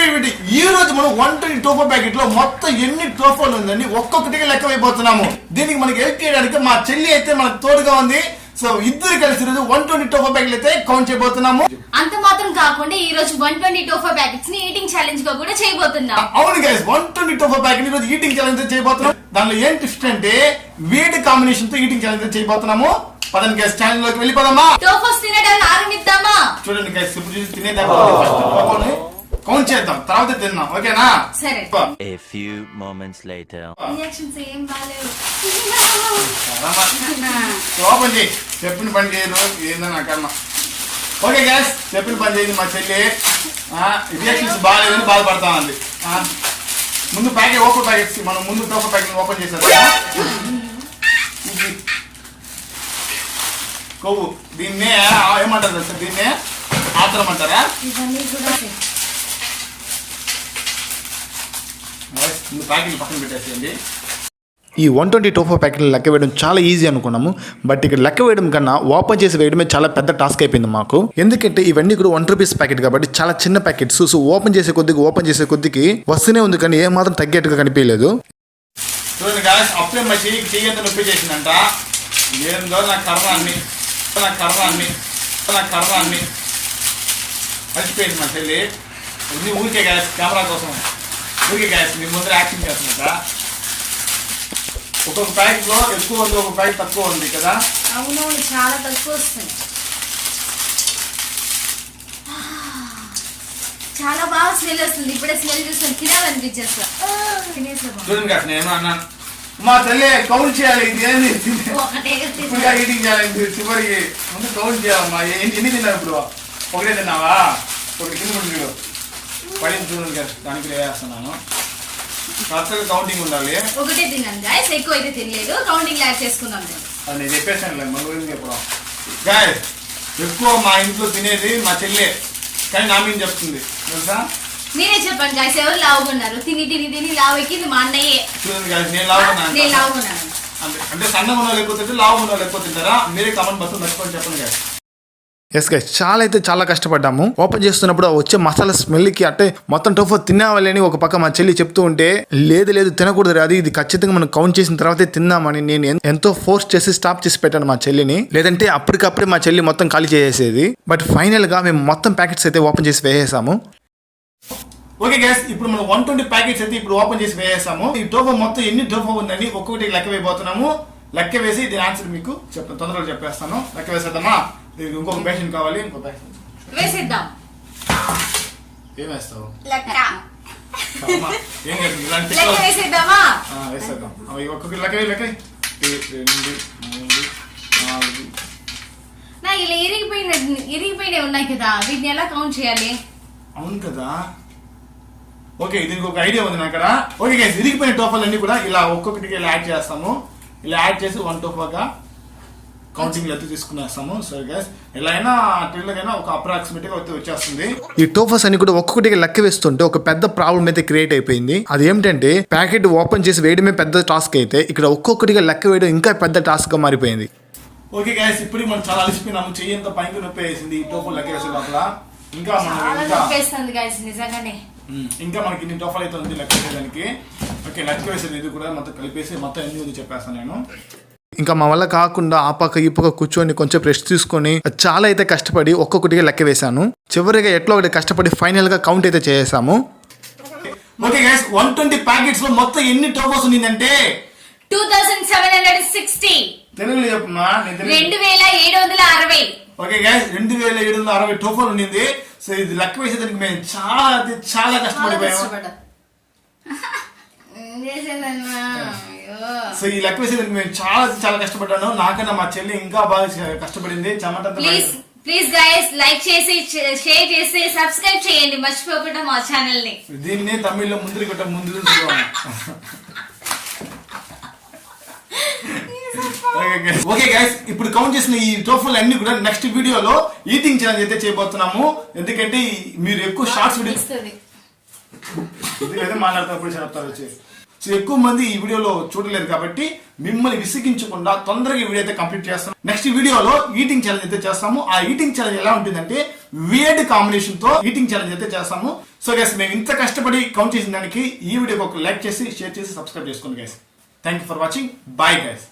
ఈ రోజు మనం 120 టోఫా ప్యాకెట్ లో మొత్తం ఎన్ని టోఫాలు ఉందండి ఒక్కొక్కటిగా లెక్క అయిపోతున్నాము. దీనికి మనకి హెల్ప్ చేయడానికి మా చెల్లి అయితే మనకు తోడుగా ఉంది. సో ఇద్దరు కలిసి రోజు 120 టోఫా ప్యాకెట్లు అయితే కౌంట్ చేయబోతున్నాము. అంత మాత్రం కాకుండా ఈ రోజు 120 టోఫా ప్యాకెట్స్ ని ఈటింగ్ ఛాలెంజ్ గా కూడా చేయబోతున్నాం. అవును గైస్, 120 టోఫా ప్యాకెట్ ఈ రోజు ఈటింగ్ ఛాలెంజ్ చేయబోతున్నాం. దానిలో ఏం ట్విస్ట్ అంటే వేడి కాంబినేషన్ తో ఈటింగ్ ఛాలెంజ్ చేయబోతున్నాము. పదండి గైస్, ఛానల్ లోకి వెళ్ళిపోదామా. టోఫాస్ తినడానికి ఆరంభిద్దామా. చూడండి గైస్, ఇప్పుడు చూసి తినేదాకా ఫస్ట్ టోఫాని కౌంట్ చేద్దాం, తర్వాత తిన్నాం, ఓకేనా? సరే. A few moments later. Reactions ఏం బాలేవు. ఓపెన్ చేయి, చెప్పిన పని చేయరు ఏందో నాకన్నా. ఓకే గ్యాస్, చెప్పిన పని చేయండి. మా చెల్లి రియాక్షన్స్ బాగాలేదని బాధపడతా ఉంది. ముందు ప్యాకెట్ ఓపెన్ ప్యాకెట్స్ మనం ముందు టోఫా ప్యాకెట్ ఓపెన్ చేసేద్దాం. కొవ్వు దీన్నే ఏమంటారు సార్? దీన్నే ఆత్రం అంటారా? ప్యాకెట్లు పక్కన పెట్టేసేయండి. ఈ 120 టోఫా ప్యాకెట్లు లెక్క వేయడం చాలా ఈజీ అనుకున్నాము. బట్ ఇక్కడ లెక్క వేయడం కన్నా ఓపెన్ చేసి వేయడమే చాలా పెద్ద టాస్క్ అయిపోయింది మాకు. ఎందుకంటే ఇవన్నీ కూడా 1 రూపీస్ ప్యాకెట్ కాబట్టి చాలా చిన్న ప్యాకెట్స్. సో ఓపెన్ చేసే కొద్దికి వస్తూనే ఉంది, కానీ ఏ మాత్రం తగ్గేట్టుగా కనిపించలేదు. చూడండి గాయస్, అప్పుడే మా చెయ్యి ఎంత నొప్పి చేసిందంట. ఏందో నా కర్మ అన్ని మర్చిపోయింది మా చెల్లి. ఊరికే గాయస్, కెమెరా కోసం ఊరికే గాయస్ మీ ముందర యాక్టింగ్ చేస్తున్నట. ఒక్కొక్క ప్యాకెట్ లో ఎక్కువ ఉంది, ఒక ప్యాకెట్ తక్కువ ఉంది కదా. అవునవును, చాలా తక్కువ వస్తుంది. చాలా బాగా స్మెల్ వస్తుంది. ఇప్పుడే స్మెల్ చూస్తాను, తినాలనిపించేస్తా. చూడండి గాయస్, నేను అన్నాను మా తల్లి కౌంట్ చేయాలి. ఇది ఏంది ఈటింగ్ చేయాలి. చివరికి ముందు కౌంట్ చేయాలమ్మా. ఎన్ని తిన్నావు ఇప్పుడు? ఒకటే తిన్నావా? ఒకటి కింద చూడు పడింది. చూడండి గాయస్, దానికి వేస్తున్నాను. కరెక్ట్గా కౌంటింగ్ ఉండాలి. ఒకటే తిన్నాను గాయస్, ఎక్కువ అయితే తినలేదు. కౌంటింగ్ యాడ్ చేసుకుందాం. అది నేను చెప్పేసాను మన గురించి చెప్పడం. గాయస్, ఎక్కువ మా ఇంట్లో తినేది మా చెల్లె, కానీ నా మీద చెప్తుంది తెలుసా. మీరే చెప్పండి గాయస్, ఎవరు లావుకున్నారు? తిని లావు ఎక్కింది మా అన్నయ్యే. చూడండి గాయస్, నేను లావుకున్నాను. అంటే సన్నగా ఉన్న లేకపోతే లావు ఉన్న లేకపోతే తింటారా? మీరే కామెంట్ బాక్స్ మర్చిపోయి చెప్పండి గాయస్. ఎస్ గైస్, చాలా కష్టపడ్డాము. ఓపెన్ చేస్తున్నప్పుడు వచ్చే మసాలా స్మెల్కి అంటే మొత్తం టోఫా తినాలని ఒక పక్క మా చెల్లి చెప్తూ ఉంటే లేదు తినకూడదు, అది ఇది ఖచ్చితంగా మనం కౌంట్ చేసిన తర్వాతే తిందామని నేను ఎంతో ఫోర్స్ చేసి స్టాప్ చేసి పెట్టాను మా చెల్లిని. లేదంటే అప్పటికప్పుడే మా చెల్లి మొత్తం ఖాళీ చేసేది. బట్ ఫైనల్ గా మేము మొత్తం ప్యాకెట్స్ అయితే ఓపెన్ చేసి వేసేసాము. ఓకే గైస్, ఇప్పుడు మనం 120 ప్యాకెట్స్ అయితే ఇప్పుడు ఓపెన్ చేసి వేసేసాము. ఈ టోఫా మొత్తం ఎన్ని టోఫా ఉందని ఒక్కొక్కటి లెక్క వేయబోతున్నాము. లెక్క వేసి దీని ఆన్సర్ మీకు తొందరగా చెప్పేస్తాను. లెక్క వేసేద్దామా? ఇంకొక పేషెంట్ కావాలి, ఇంకో పేషెంట్ వేసేద్దాం. ఏం వేస్తావు? వేసేద్దామా? వేసేద్దాం. ఒక్కొక్కటి లెక్క 2, 3, 4. నా ఇలా ఇరిగిపోయినవి ఉన్నాయి కదా, వీటిని ఎలా కౌంట్ చేయాలి? అవును కదా. ఓకే, దీనికి ఒక ఐడియా ఉంది నా అక్కడ. ఓకే గైస్, ఇరిగిపోయిన టోఫాలన్నీ కూడా ఇలా ఒక్కొక్కటికి ఇలా యాడ్ చేస్తాము. ఇలా యాడ్ చేసి 1 టోఫాగా కౌంటింగ్ అయితే తీసుకునేస్తాము. సరే గైస్, ఎలా అయినా ట్రిల్లకైనా ఒక అప్రాక్సిమేట్ గా వచ్చేస్తుంది. ఈ టోఫాస్ అన్ని కూడా ఒక్కొక్కటిగా లెక్క వేస్తుంటే ఒక పెద్ద ప్రాబ్లం అయితే క్రియేట్ అయిపోయింది. అది ఏమిటంటే ప్యాకెట్ ఓపెన్ చేసి వేయడమే పెద్ద టాస్క్ అయితే ఇక్కడ ఒక్కొక్కటిగా లెక్క వేయడం ఇంకా పెద్ద టాస్క్ గా మారిపోయింది. ఓకే గైస్, ఇప్పుడు మనం చాలా అలసిపోయినాము. చెయ్యి ఎంత పైకి నొప్పి వేసింది ఈ టోఫా లెక్క వేసే లోపల. ఇంకా మనకి ఇన్ని టోఫాలు అయితే ఉంది లెక్క వేసేదానికి. ఓకే, లెక్క వేసేది ఇది కూడా మొత్తం కలిపేసి మొత్తం ఎన్ని చెప్పేస్తాను నేను. ఇంకా మా వల్ల కాకుండా ఆ పక్క ఈ పక్క కూర్చొని కొంచెం రెస్ట్ తీసుకొని చాలా అయితే కష్టపడి ఒక్కొక్కటిగా లెక్క వేసాను. చివరిగా ఎట్లా ఒకటి కష్టపడి ఫైనల్ గా కౌంట్ అయితే చేసాము. ఓకే గైస్, 120 ప్యాకెట్స్ లో మొత్తం ఎన్ని టోఫాస్ ఉండిందంటే 2760. తెలుగులో చెప్పమ్మా. 2760. ఓకే గైస్, 2760 టోఫాలు ఉండింది. సో ఇది లెక్క వేసేదానికి మేము చాలా కష్టపడిపోయాము. సో ఈ లెక్క వేసేదానికి మేము చాలా కష్టపడ్డాను. నాకన్నా మా చెల్లి ఇంకా బాగా కష్టపడింది. ప్లీజ్ గైస్, లైక్ చేసి షేర్ చేసి సబ్స్క్రైబ్ చేయండి, మర్చిపోకుండా మా ఛానల్ ని. దీన్ని తమిళ్లో ముందు ఓకే గైస్, ఇప్పుడు కౌంట్ చేసిన ఈ టోఫాలు అన్ని కూడా నెక్స్ట్ వీడియోలో ఈటింగ్ ఛాలెంజ్ అయితే చేయబోతున్నాము. ఎందుకంటే మీరు ఎక్కువ షార్ట్స్ వీడియోస్ మాట్లాడుతున్నప్పుడు చెప్తారు వచ్చి. సో ఎక్కువ మంది ఈ వీడియోలో చూడలేరు కాబట్టి మిమ్మల్ని విసిగించకుండా తొందరగా ఈ వీడియో అయితే కంప్లీట్ చేస్తాం. నెక్స్ట్ వీడియోలో ఈటింగ్ ఛాలెంజ్ అయితే చేస్తాము. ఆ ఈటింగ్ ఛాలెంజ్ ఎలా ఉంటుందంటే వియర్డ్ కాంబినేషన్ తో ఈటింగ్ ఛాలెంజ్ అయితే చేస్తాము. సో గైస్ మేము ఇంత కష్టపడి కౌంట్ చేసిన దానికి ఈ వీడియోకి ఒక లైక్ చేసి షేర్ చేసి సబ్స్క్రైబ్ చేసుకోండి guys. Thank you for watching. Bye guys.